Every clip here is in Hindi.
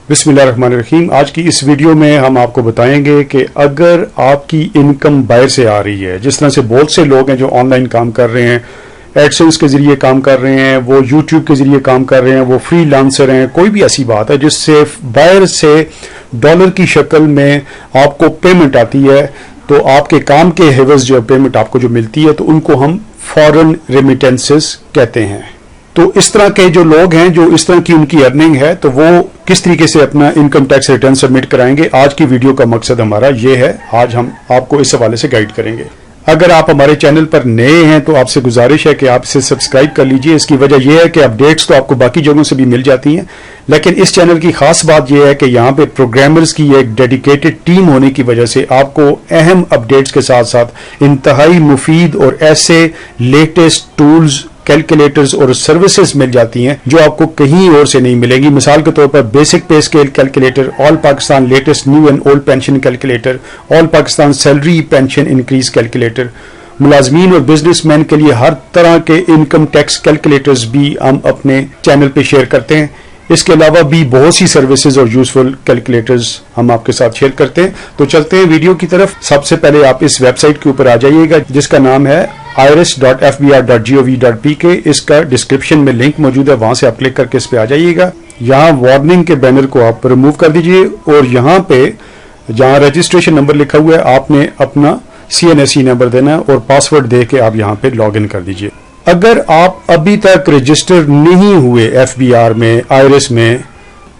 बिस्मिल्लाहिर्रहमानिर्रहीम। आज की इस वीडियो में हम आपको बताएंगे कि अगर आपकी इनकम बाहर से आ रही है, जिस तरह से बहुत से लोग हैं जो ऑनलाइन काम कर रहे हैं, एडसेंस के जरिए काम कर रहे हैं, वो यूट्यूब के जरिए काम कर रहे हैं, वो फ्रीलांसर हैं, कोई भी ऐसी बात है जिससे बाहर से डॉलर की शक्ल में आपको पेमेंट आती है, तो आपके काम के हेवज जो पेमेंट आपको जो मिलती है तो उनको हम फॉरेन रेमिटेंसेस कहते हैं। तो इस तरह के जो लोग हैं जो इस तरह की उनकी अर्निंग है तो वो किस तरीके से अपना इनकम टैक्स रिटर्न सबमिट कराएंगे, आज की वीडियो का मकसद हमारा ये है। आज हम आपको इस हवाले से गाइड करेंगे। अगर आप हमारे चैनल पर नए हैं तो आपसे गुजारिश है कि आप इसे सब्सक्राइब कर लीजिए। इसकी वजह यह है कि अपडेट्स तो आपको बाकी जगहों से भी मिल जाती हैं, लेकिन इस चैनल की खास बात यह है कि यहाँ पे प्रोग्रामर्स की एक डेडिकेटेड टीम होने की वजह से आपको अहम अपडेट्स के साथ साथ इंतहाई मुफीद और ऐसे लेटेस्ट टूल्स, कैलकुलेटर्स और सर्विसेज मिल जाती हैं जो आपको कहीं और से नहीं मिलेंगी। मिसाल के तौर पर basic pay scale calculator, all Pakistan latest new and old pension calculator, all Pakistan salary pension increase calculator, मुलाजमीन और बिजनेसमैन के लिए हर तरह के इनकम टैक्स कैलकुलेटर्स भी हम अपने चैनल पे शेयर करते हैं। इसके अलावा भी बहुत सी सर्विसेज और यूजफुल कैलकुलेटर्स हम आपके साथ शेयर करते हैं। तो चलते हैं वीडियो की तरफ। सबसे पहले आप इस वेबसाइट के ऊपर आ जाइएगा जिसका नाम है irs.fbr.gov.pk। इसका डिस्क्रिप्शन में लिंक मौजूद है, वहां से आप क्लिक करके इस पे आ जाइएगा। यहाँ वार्निंग के बैनर को आप रिमूव कर दीजिए और यहाँ पे जहाँ रजिस्ट्रेशन नंबर लिखा हुआ है आपने अपना CNSE नंबर देना है और पासवर्ड दे के आप यहाँ पे लॉग इन कर दीजिए। अगर आप अभी तक रजिस्टर नहीं हुए FBR में, आयरिस में,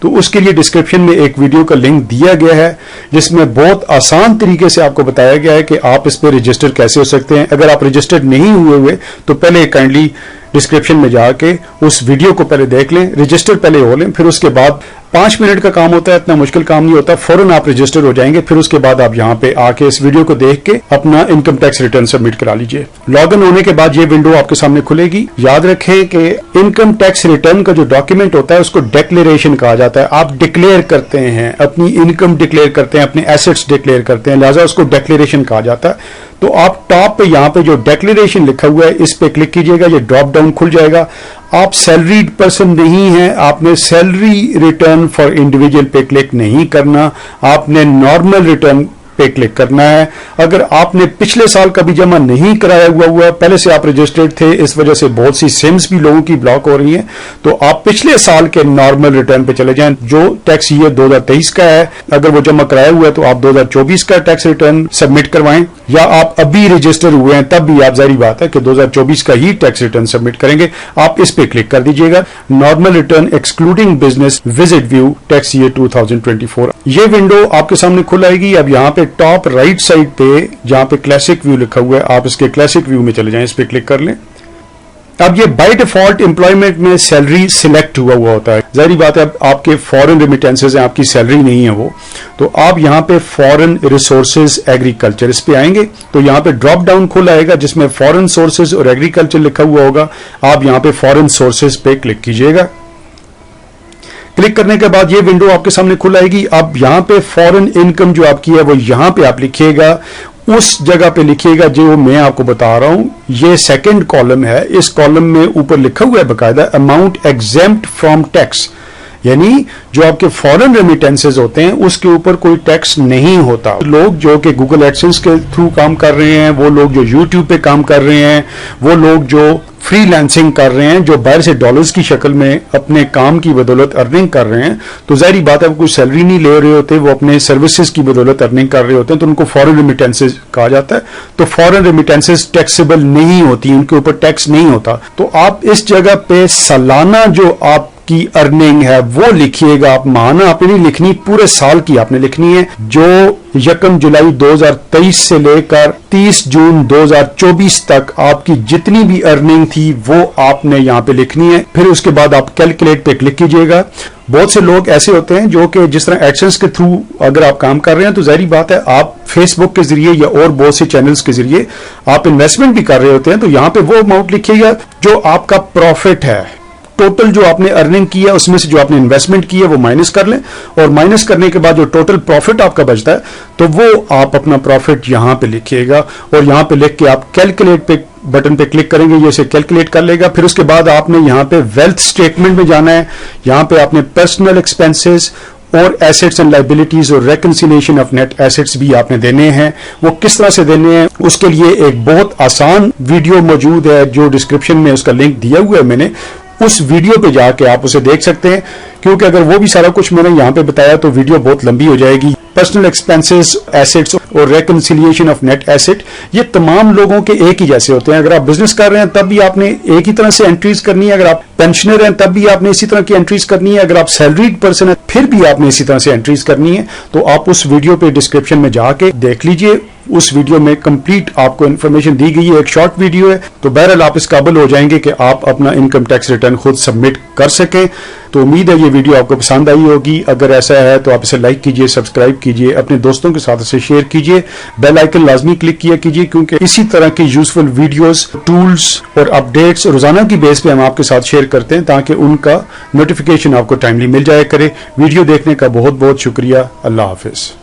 तो उसके लिए डिस्क्रिप्शन में एक वीडियो का लिंक दिया गया है जिसमें बहुत आसान तरीके से आपको बताया गया है कि आप इस पर रजिस्टर कैसे हो सकते हैं। अगर आप रजिस्टर्ड नहीं हुए तो पहले काइंडली डिस्क्रिप्शन में जाके उस वीडियो को पहले देख लें, रजिस्टर पहले हो लें, फिर उसके बाद 5 मिनट का काम होता है, इतना मुश्किल काम नहीं होता, फौरन आप रजिस्टर हो जाएंगे। फिर उसके बाद आप यहाँ पे आके इस वीडियो को देख के अपना इनकम टैक्स रिटर्न सबमिट करा लीजिए। लॉग इन होने के बाद ये विंडो आपके सामने खुलेगी। याद रखें कि इनकम टैक्स रिटर्न का जो डॉक्यूमेंट होता है उसको डिक्लेरेशन कहा जाता है। आप डिक्लेयर करते हैं, अपनी इनकम डिक्लेयर करते हैं, अपने एसेट्स डिक्लेयर करते हैं, लिहाजा उसको डिक्लेरेशन कहा जाता है। तो आप टॉप पे यहाँ पे जो डिक्लेरेशन लिखा हुआ है इस पे क्लिक कीजिएगा, ये ड्रॉप डाउन खुल जाएगा। आप सैलरीड पर्सन नहीं हैं, आपने सैलरी रिटर्न फॉर इंडिविजुअल पे क्लिक नहीं करना, आपने नॉर्मल रिटर्न पे क्लिक करना है। अगर आपने पिछले साल का भी जमा नहीं कराया हुआ, पहले से आप रजिस्टर्ड थे, इस वजह से बहुत सी सिम्स भी लोगों की ब्लॉक हो रही हैं, तो आप पिछले साल के नॉर्मल रिटर्न पे चले जाएं जो टैक्स ईयर 2023 का है। अगर वो जमा कराया हुआ है तो आप 2024 का टैक्स रिटर्न सबमिट करवाएं, या आप अभी रजिस्टर हुए हैं तब भी आप, जारी बात है कि 2024 का ही टैक्स रिटर्न सबमिट करेंगे। आप इस पे क्लिक कर दीजिएगा, normal return excluding business visit view tax year 2024। ये विंडो आपके सामने खुल आएगी। अब यहाँ पे टॉप राइट साइड पे जहां पे क्लासिक व्यू लिखा हुआ है, आप इसके क्लासिक व्यू में चले जाएं, इस पे क्लिक कर लें। अब ये बाय डिफॉल्ट एम्प्लॉयमेंट में सैलरी सिलेक्ट हुआ होता है, जाहिर बात है। अब आपके फॉरेन रेमिटेंसेस हैं, आपकी सैलरी नहीं है वो, तो आप यहां पे फॉरेन रिसोर्सेज एग्रीकल्चर इस पे आएंगे तो यहां पे ड्रॉप डाउन खुल आएगा जिसमें फॉरेन सोर्सेज और एग्रीकल्चर लिखा हुआ होगा। आप यहां पे फॉरेन सोर्सेज पे क्लिक कीजिएगा। क्लिक करने के बाद ये विंडो आपके सामने खुल आएगी। अब यहाँ पे फॉरेन इनकम जो आपकी है वो यहाँ पे आप लिखिएगा, उस जगह पे लिखिएगा जो मैं आपको बता रहा हूं। ये सेकंड कॉलम है, इस कॉलम में ऊपर लिखा हुआ है बकायदा अमाउंट एग्जेम्प्ट फ्रॉम टैक्स, यानी जो आपके फॉरेन रेमिटेंसेज होते हैं उसके ऊपर कोई टैक्स नहीं होता। लोग जो कि गूगल एडसेंस के थ्रू काम कर रहे हैं, वो लोग जो यूट्यूब पे काम कर रहे हैं, वो लोग जो फ्रीलांसिंग कर रहे हैं, जो बाहर से डॉलर्स की शक्ल में अपने काम की बदौलत अर्निंग कर रहे हैं, तो जाहिर बात है वो कोई सैलरी नहीं ले रहे होते, वो अपने सर्विसेज की बदौलत अर्निंग कर रहे होते हैं, तो उनको फॉरेन रेमिटेंसेज कहा जाता है। तो फॉरेन रेमिटेंसेज टैक्सेबल नहीं होती, उनके ऊपर टैक्स नहीं होता। तो आप इस जगह पे सालाना जो आप की अर्निंग है वो लिखिएगा। आप माहाना आपने नहीं लिखनी, पूरे साल की आपने लिखनी है। जो 1 जुलाई 2023 से लेकर 30 जून 2024 तक आपकी जितनी भी अर्निंग थी वो आपने यहाँ पे लिखनी है। फिर उसके बाद आप कैलकुलेट पे क्लिक कीजिएगा। बहुत से लोग ऐसे होते हैं जो कि जिस तरह एडसेंस के थ्रू अगर आप काम कर रहे हैं तो जाहिर बात है आप फेसबुक के जरिए या और बहुत से चैनल्स के जरिए आप इन्वेस्टमेंट भी कर रहे होते हैं, तो यहाँ पे वो अमाउंट लिखिएगा जो आपका प्रॉफिट है। टोटल जो आपने अर्निंग की है उसमें से जो आपने इन्वेस्टमेंट की है वो माइनस कर लें, और माइनस करने के बाद जो टोटल प्रॉफिट आपका बचता है तो वो आप अपना प्रॉफिट यहां पे लिखिएगा, और यहां पे लिख के आप कैलकुलेट पे बटन पे क्लिक करेंगे, ये इसे कैलकुलेट कर लेगा। फिर उसके बाद आपने यहाँ पे वेल्थ स्टेटमेंट में जाना है, यहाँ पे आपने पर्सनल एक्सपेंसेस और एसेट्स एंड लाइबिलिटीज और रेकंसिलिएशन ऑफ नेट एसेट्स भी आपने देने हैं। वो किस तरह से देने हैं उसके लिए एक बहुत आसान वीडियो मौजूद है जो डिस्क्रिप्शन में उसका लिंक दिया हुआ है मैंने, उस वीडियो पे जाके आप उसे देख सकते हैं, क्योंकि अगर वो भी सारा कुछ मैंने यहाँ पे बताया तो वीडियो बहुत लंबी हो जाएगी। पर्सनल एक्सपेंसेस, एसेट्स और रेकंसिलिएशन ऑफ नेट एसेट ये तमाम लोगों के एक ही जैसे होते हैं। अगर आप बिजनेस कर रहे हैं तब भी आपने एक ही तरह से एंट्रीज करनी है, अगर आप पेंशनर हैं तब भी आपने इसी तरह की एंट्रीज करनी है, अगर आप सैलरीड पर्सन है फिर भी आपने इसी तरह से एंट्रीज करनी है। तो आप उस वीडियो पे डिस्क्रिप्शन में जाके देख लीजिए, उस वीडियो में कंप्लीट आपको इन्फॉर्मेशन दी गई है। एक शॉर्ट वीडियो है, तो बहरहाल आप इस काबिल हो जाएंगे कि आप अपना इनकम टैक्स रिटर्न खुद सबमिट कर सकें। तो उम्मीद है ये वीडियो आपको पसंद आई होगी। अगर ऐसा है तो आप इसे लाइक कीजिए, सब्सक्राइब कीजिए, अपने दोस्तों के साथ इसे शेयर कीजिए, बेल आइकन लाजमी क्लिक किया कीजिए, क्योंकि इसी तरह की यूजफुल वीडियोस, टूल्स और अपडेट्स रोजाना की बेस पे हम आपके साथ शेयर करते हैं ताकि उनका नोटिफिकेशन आपको टाइमली मिल जाया करे। वीडियो देखने का बहुत बहुत शुक्रिया। अल्लाह हाफिज।